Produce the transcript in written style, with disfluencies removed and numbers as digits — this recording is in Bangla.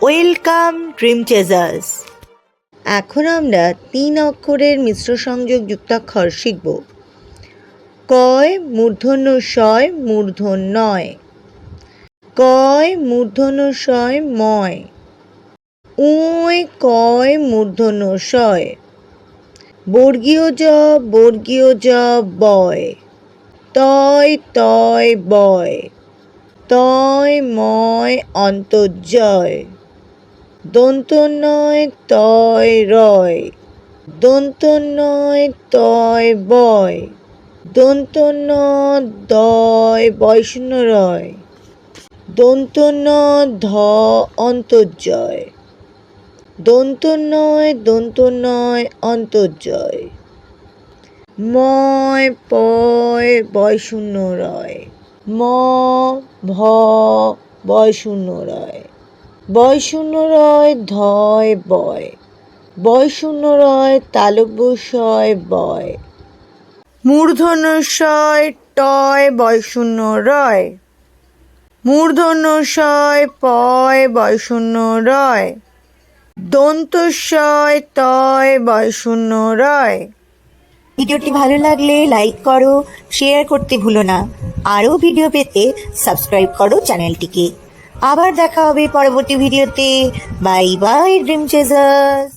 Welcome dream চেজার্স। এখন আমরা 3 অক্ষরের মিশ্র সংযোগ যুক্তাক্ষর শিখব। কয় মূর্ধন্য শয় মূর্ধন্যয়, কয় মূর্ধন্য শয় ময়, উয় কয় মূর্ধন্য শয়, বর্গীয় জ বর্গীয় জ বয়, তয় তয় বয়, তয় ময় অন্তর্জয়, দন্তন্বয় তয় রয়, দন্তন্বয় তয় বয়, দন্তন্য দয় বয়শূন্য রয়, দন্তন্য ধ অন্তর্জয়, দন্তন্বয় দন্তন্বয় অন্তর্জয়, ময় পয় বয়শূন্য রয়, ম ভ বয়শূন্য রয়, বয়শূন্য রয় ধয় বয়, বয়শূন্য রয় তালব্য শয় বয়, মূর্ধন্য শয় টয় বয়শূন্য রয়, মূর্ধন্য শয় পয় বয়শূন্য রয়, দন্তস্বয় তয় বয়শূন্য রয়। ভিডিওটি ভালো লাগলে লাইক করো, শেয়ার করতে ভুলো না। আরও ভিডিও পেতে সাবস্ক্রাইব করো চ্যানেলটিকে। আবার দেখা হবে পরবর্তী ভিডিওতে। Bye bye dream চেজার্স।